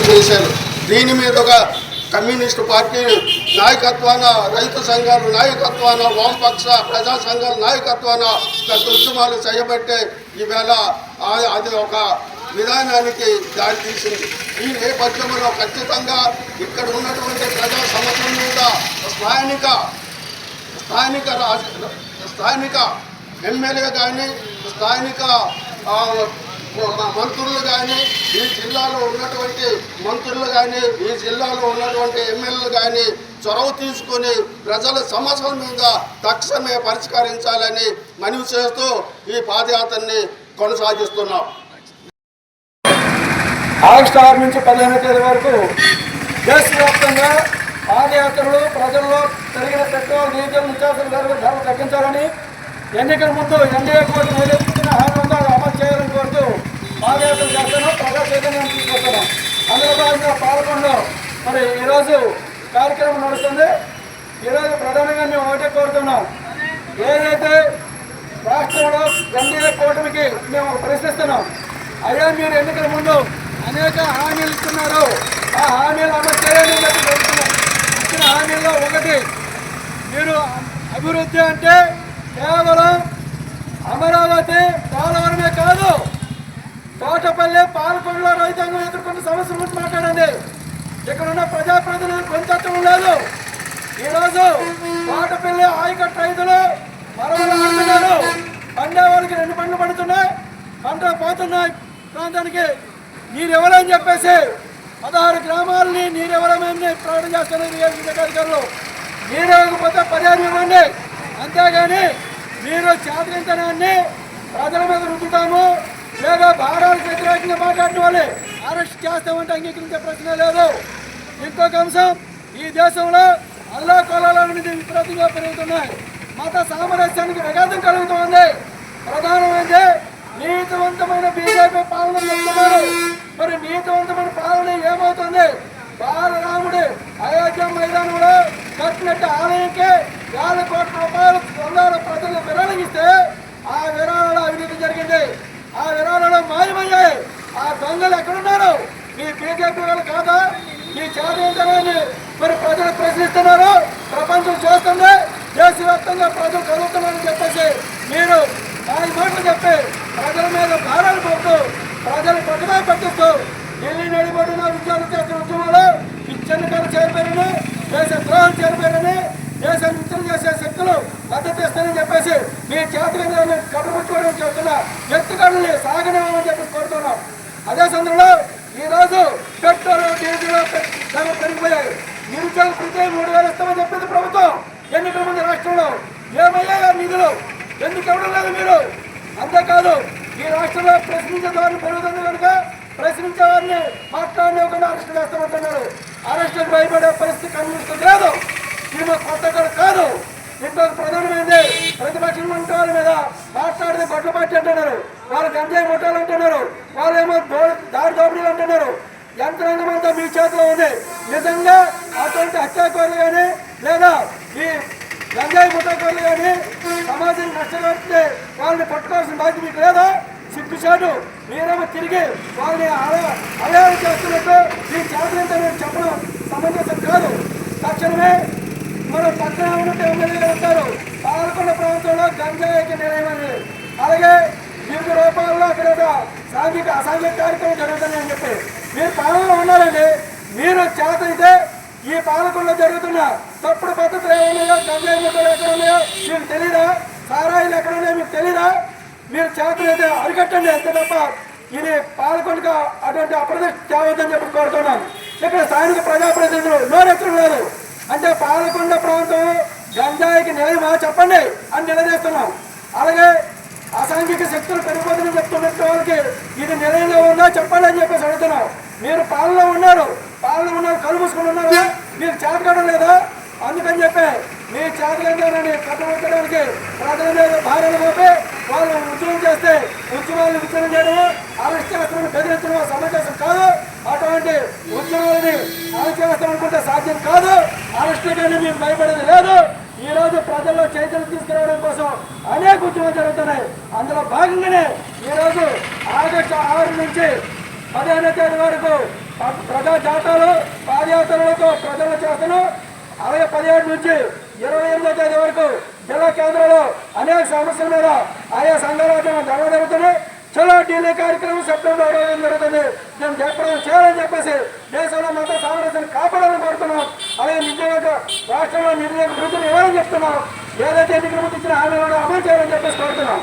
చేశారు. దీని మీద ఒక కమ్యూనిస్టు పార్టీ నాయకత్వాన, రైతు సంఘాల నాయకత్వాన, వామపక్ష ప్రజా సంఘాల నాయకత్వాన పెద్ద ఉద్యమాలు చేయబట్టే ఈవేళ అది ఒక విధానానికి దారితీసింది. ఈ నేపథ్యంలో ఖచ్చితంగా ఇక్కడ ఉన్నటువంటి ప్రజా సమస్యల మీద స్థానిక ఎమ్మెల్యే కానీ, స్థానిక మంత్రులు కానీ, ఈ జిల్లాలో ఉన్నటువంటి మంత్రులు కానీ, ఈ జిల్లాలో ఉన్నటువంటి ఎమ్మెల్యేలు కానీ చొరవ తీసుకొని ప్రజల సమస్యల మీద తక్షణమే పరిష్కరించాలని మనవి చేస్తూ ఈ పాదయాత్రని కొనసాగిస్తున్నాం. ఆగస్టు 6 నుంచి 15వ తేదీ వరకు దేశవ్యాప్తంగా పాదయాత్రలు ప్రజల్లో జరిగిన పెట్రోల్, డీజిల్, నిత్యావసర ధరలు తగ్గించాలని, ఎన్నికల ముందు ఎన్డీఏ కోర్టు నివేదించిన హామీ ఉందో అమలు చేయాలని కోరుతూ పాదయాత్ర చేస్తున్నాం. ప్రజా చైతన్యం తీసుకొస్తున్నాం. అందులో భాగంగా పాల్గొనలో మరి ఈరోజు కార్యక్రమం నడుస్తుంది. ఈరోజు ప్రధానంగా మేము ఒకటే కోరుతున్నాం, ఏదైతే రాష్ట్రంలో ఎన్డీఏ కూటమికి మేము ప్రశ్నిస్తున్నాం, అయ్యా మీరు ఎన్నికల ముందు అనేక హామీలు ఇస్తున్నారు, ఆ హామీలు అమలు చేయాలని చెప్పి కోరుతున్నాం. ఇచ్చిన హామీల్లో ఒకటి, మీరు అభివృద్ధి అంటే కేవలం అమరావతి, పోలవరమే కాదు, తోటపల్లి, పాలకొండలో రైతాంగం ఎదుర్కొన్న సమస్యల గురించి మాట్లాడండి. ఇక్కడ ఉన్న ప్రజాప్రతినిధులు కొంచెం లేదు. ఈరోజు తోటపల్లి ఆయకట్టు రైతులు మరొకరు ఆడుతున్నారు. పండే వాళ్ళకి 2 పండ్లు పడుతున్నాయి, పంటలు పోతున్నాయి. ప్రాంతానికి నీరెవరని చెప్పేసి 16 గ్రామాలని నీరెవరమని ప్రకటన చేస్తున్నారు అధికారులు. నీరు ఇవ్వకపోతే పరిహారం ఇవ్వండి, అంతేగాని మీరు చేతనంతనాన్ని ప్రజల మీద రుద్దుతాము లేదా భారాలకు వ్యతిరేకంగా మాట్లాడిన వాళ్ళే అరెస్ట్ చేస్తామంటే అంగీకరించే ప్రశ్న లేదు. ఇంకొక అంశం, ఈ దేశంలో అల్లాకొల్లాలనేది విపరీతంగా పెరుగుతున్నాయి. మత సామరస్యానికి విఘాతం కలుగుతుంది. ప్రధానమైనది నీతివంతమైన బీజేపీ పాలన చెప్తున్నారు. మరి నీతివంతమైన పాలన ఏమవుతుంది? బాలరాముడి అయోధ్య మైదానంలో కట్టినట్టు ఆలయంకి 1,000 కోట్ల రూపాయలు దొంగల ప్రజలు విరాళిస్తే ఆ విరాళాల అవినీతి జరిగింది. ఆ విరాళాలు మాయమయ్యాయి. ఆ దొంగలు ఎక్కడున్నారు? మీ బీజేపీ వాళ్ళు కాదా? మీ చేతనంతనాన్ని మరి ప్రజలు ప్రశ్నిస్తున్నారు. ప్రపంచం చేస్తుంది, దేశవ్యాప్తంగా ప్రజలు కలుగుతున్నారని చెప్పేసి మీరు 4 మాటలు చెప్పి ప్రజల మీద భారాలు పోతూ ప్రజలు పట్టుగా పట్టిస్తూ ఢిల్లీ నడిపడిన విద్యార్థి చేస్తున్న ఉద్యమాలు పిచ్చనికలు చేరిపోయారని, దేశ ద్రోహం చేరిపోయారని, దేశాన్ని విచ్ఛిన్నం చేసే శక్తులు మద్దతు ఇస్తారని చెప్పేసి మీ చేతులను కట్టుబుచ్చుకోవడం చేస్తున్నా ఎత్తుకడని సాగనివ్వమని చెప్పి కోరుతున్నాం. అదే సందర్భంలో ఈరోజు పెట్రోల్, డీజిల్ ధరలు పెరిగిపోయాయి. నిరుద్యోగ ప్రతి 3,000 ఇస్తామని చెప్పింది ప్రభుత్వం. ఎన్నికల ముందు రాష్ట్రంలో ఏమయ్యాయో నిధులు ఎందుకు ఇవ్వడం లేదు మీరు? అంతేకాదు, ఈ రాష్ట్రంలో ప్రశ్నించే వారిని పెరుగుతుంది కనుక ప్రశ్నించే వారిని మాట్లాడలేకుండా అరెస్టు చేస్తామంటున్నారు. అరెస్టుకు భయపడే పరిస్థితి కనిపిస్తుంది లేదు. ఇది మా కొత్త కాదు. ఇంకొక ప్రధానమైంది, ప్రతిపక్షం వంటి వాళ్ళ మీద మాట్లాడితే గొడ్ల పార్టీ అంటున్నారు, వాళ్ళు గంజాయి ముఠాలు అంటున్నారు, వాళ్ళేమో దారి దోపిడీలు అంటున్నారు. యంత్రాంగం అంతా మీ చేతిలో ఉంది. నిజంగా అటువంటి హత్యాకోరులు కానీ లేదా ఈ గంజాయి ముఠాకోరులు కానీ సమాజానికి నష్టపడితే వాళ్ళని పట్టుకోవాల్సిన బాధ్యత మీకు లేదా? సిగ్గుచాటు. మీరేమో తిరిగి వాళ్ళని అలయాలు చేస్తున్నట్టు మీ చేతులంతా మీరు చెప్పడం సమంజసం కాదు. తక్షణమే మనం పక్కన ఉన్నట్టు ఎమ్మెల్యేలు ఉంటారు. పాలకొండ ప్రాంతంలో గంజాయికి నిలయమని, అలాగే వివిధ రూపాల్లో అక్కడ అసాంఘిక కార్యక్రమం జరుగుతుందని చెప్పి మీరు పాలనలో ఉన్నారండి. మీరు చేత అయితే ఈ పాలకొండలో జరుగుతున్న తప్పుడు పద్ధతులు ఏమున్నాయో, గంజాయి ముట్టలు ఎక్కడ ఉన్నాయో మీకు తెలీదా? సారాయిలు ఎక్కడ ఉన్నాయో మీకు తెలీదా? మీరు చేతనైతే అరికట్టండి. అంతే తప్ప ఇది పాలకొండగా అటువంటి అప్రదిష్ట తేవద్దని చెప్పి కోరుతున్నాం. ఇక్కడ స్థానిక ప్రజాప్రతినిధులు నోరెత్తడం లేదు. అంటే పాలకొండ ప్రాంతం గంజాయికి నిలయమా చెప్పండి అని నిలదీస్తున్నాం. అలాగే అసాంఘిక శక్తులు పెరిగిపోతుందని చెప్తున్నట్టు వాళ్ళకి ఇది నిలయంలో ఉందా చెప్పండి అని చెప్పేసి అడుగుతున్నాం. మీరు పాలనలో ఉన్నారు, కళ్ళు మూసుకుని ఉన్నారు, మీరు చేతకడం లేదా? అందుకని చెప్పి మీ చేతకంగానని కట్టబెట్టడానికి ప్రజల మీద భార్యలు పోతే వాళ్ళు ఉద్యమం చేస్తే ఉద్యమాలను విచ్ఛిన్నం చేయడం, అరెస్ట్ చేస్తున్న బెదిరించడం సమంజసం కాదు. అటువంటి ఉద్యోగాలని అణచివేస్తామనుకుంటే సాధ్యం కాదు. అరెస్టులకని మేము భయపడేది లేదు. ఈ రోజు ప్రజల్లో చైతన్యం తీసుకురావడం కోసం అనేక ఉద్యమాలు జరుగుతున్నాయి. అందులో భాగంగానే ఈరోజు ఆగస్టు 6 నుంచి 15వ తేదీ వరకు ప్రజా జాతాలు పాదయాత్రలతో ప్రజలు చేస్తున్నాం. అలాగే 17 నుంచి 28వ తేదీ వరకు జిల్లా కేంద్రంలో అనేక సమస్యల మీద ఆయా సంఘాల ధర్మ జరుగుతున్నాయి. చలో ఢిల్లీ కార్యక్రమం సెప్టెంబర్ 20 జరుగుతుంది. మేము జయప్రదం చేయాలని చెప్పేసి దేశంలో మత సామరస్యాన్ని కాపాడాలని కోరుతున్నాం. అలాగే నిజంగా రాష్ట్రంలో నిర్ణయం వృద్ధులు ఇవ్వాలని చెప్తున్నాం. ఏదైతే ఎన్నికల ముందు ఇచ్చిన హామీలను అమలు చేయాలని చెప్పేసి కోరుతున్నాం.